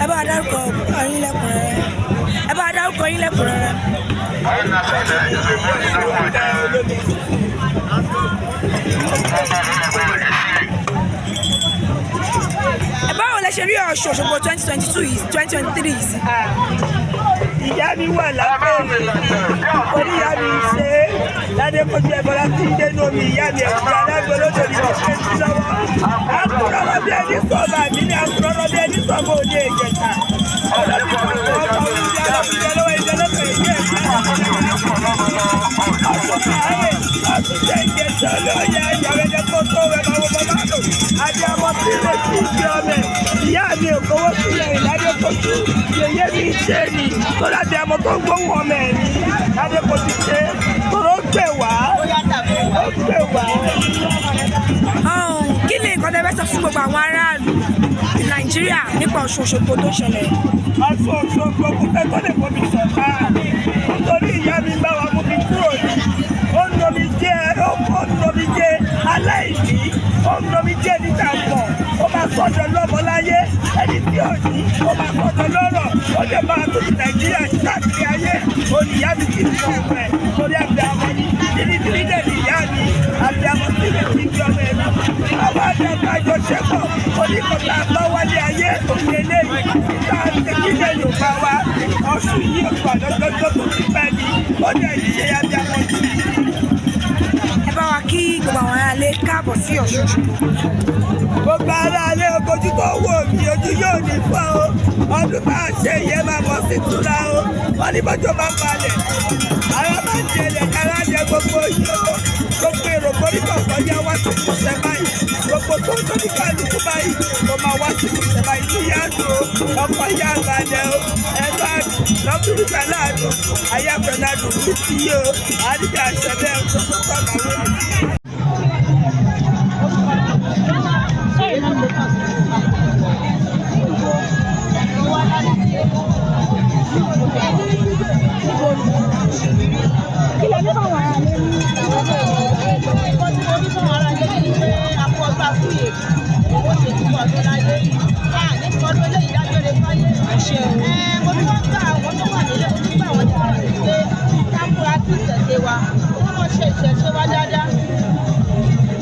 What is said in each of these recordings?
ẹ bá dárúkọ yín lẹ́kùnrẹ́rẹ́. Ẹ bá dárúkọ yín lẹ́kùnrẹ́rẹ́. Báwo lẹ ṣe rí Ọ̀ṣun Òṣogbo 2022 yìí 2023 yìí sí? Ìyá mi wà lábẹ́ orí ìyá mi ṣe é ládé kojú ẹ̀bọ̀lá tí ń dé lómi ìyá mi ẹ̀kú alágbó lójó ní ọ̀ṣẹ́ sí lọ́wọ́. Àkùrọ̀rọ̀ bí ẹni sọ̀bà mi ní àkùrọ̀rọ̀ bí ẹni sọ̀bà òde ìjẹta. Ọ̀rọ̀ mi kò kọ́ ọkọ̀ oúnjẹ alábùjẹ lọ́wọ́ ìjọlọ́pẹ̀ ìdí ẹ̀ka. Àtúnṣe ìjẹta lọ́yẹ ìyàwẹ́jẹ tó tó rẹ̀ máa wọ bàbá lò. Adé ọmọ tí lè fi ìdí ọmọ ìyá mi ò kówó sílẹ̀ ìlàdé kojú yẹyẹ mi ṣe ni tó láti ọmọ tó ń gbóhùn ọmọ ẹ̀ ní ìlàdé kojú ṣe tó ló gbé wá ó gbé wá. Kí ni nǹkan tẹ́ fẹ́ sọ fún gbogbo àwọn aráàlú Nàìjíríà nípa Ọ̀ṣun Òṣogbo tó ṣẹlẹ̀? Ọ̀ṣun Òṣogbo kò fẹ́ tó lè fomi sọ̀tà nítorí ìyá mi bá wa mú mi kúrò ní ó ń lomi jẹ́ aláìní ó ń lomi jẹ́ níta pọ̀ ó máa sọ̀dọ̀ lọ́mọ láyé ẹni tí ò ní ó máa sọ̀dọ̀ lọ́rọ̀ ó lè máa tó ti Nàìjíríà káàkiri ayé olùyá mi kì í fi ọmọ ẹ̀ torí àbí àwọn ní tìrìtìrì dẹ̀ ní ìyá mi àbí àwọn tí lè fi fi ọmọ ẹ̀ lọ. Àwọn àjọpọ̀ àjọṣepọ̀ oníkọ̀tà lọ́wọ́lé ayé òkè lẹ́yìn nígbà tẹ̀kílẹ̀ Yorùbá wa Ọ̀ṣun yìí òkú àdọ́jọ́jọ́ tó ti pẹ́ ní ó dẹ̀ ṣe àbí àwọn tí. Ẹ bá wa kí gbogbo àwọn aráalé káàbọ̀ sí Ọ̀ṣun Òṣogbo. Gbogbo aráalé ojú tó wò mí ojú yóò ní fọ́ o ọdún bá a ṣe ìyẹn máa bọ̀ sí túnra o wọ́n ní bọ́jọ́ máa balẹ̀ ara máa ń jẹlẹ̀ kára jẹ gbogbo yìí o gbogbo èrò koríko kọjá wá sí ìṣẹ́ báyìí gbogbo tó ń tó ní kálukú báyìí ló máa wá sí ìṣẹ́ báyìí ní yàtọ̀ ọkọ̀ yá àgbàdẹ o ẹ̀ka lọ́kùnrin pẹ̀lú àdùn ayáfẹ́lá dùn ní ti yí o àdìgbà àṣẹbẹ́ gbogbo pàmò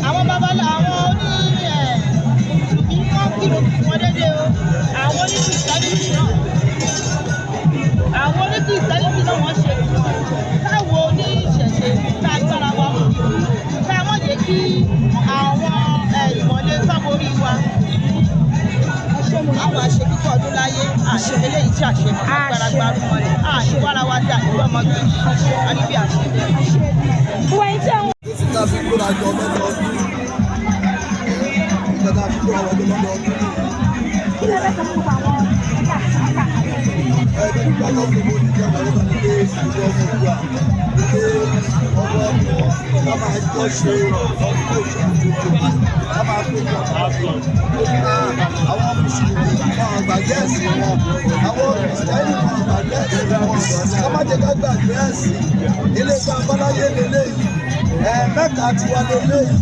àwọn babalá àwọn oní ìbí wọn kírun wọn dédé o àwọn oníkìsẹ́lìtì náà wọ́n ṣe káwọn oníṣẹ̀ṣe ká gbára wa mọ̀ ká wọ́n jẹ́ kí àwọn ìmọ̀lẹ́ sáborí wa àwọn àṣẹ kíkọ́ ọdún láyé àṣẹ eléyìí tí àṣẹ agbára gbárù mọ́lẹ̀ àṣìwára wa dà nígbà ọmọdé àníbi àṣẹ bẹ́ẹ̀. Ìsìnká fi kóra jọ lọ́dọọdún. Ìjọba fi kóra wọlé lọ́dọọdún. Ẹni nígbà tó fi mú ìjọba ló bá nílé ìlú ọmọ ìgbà. Ilé ọmọ ọmọ ká máa jọ ṣe ọdún Òṣogbo. Ká máa pè jọ àwọn Mùsùlùmí máa gbàgbé ẹ̀sìn wọn. Àwọn Kìrìsìtẹ́nì máa gbàgbé ẹ̀sìn wọn. Ká má jẹ́ ká gbàgbé ẹ̀sìn. Ilé ìgbà abáláyé lélẹ́yìí. Mẹ́ta tiwa lélẹ́yìí.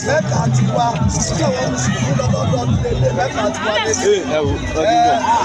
Mẹ́ta tiwa. Ṣé àwọn Mùsùlùmí lọ́dọọdún lélẹ́yìí? Mẹ́ta tiwa lélẹ́yìí.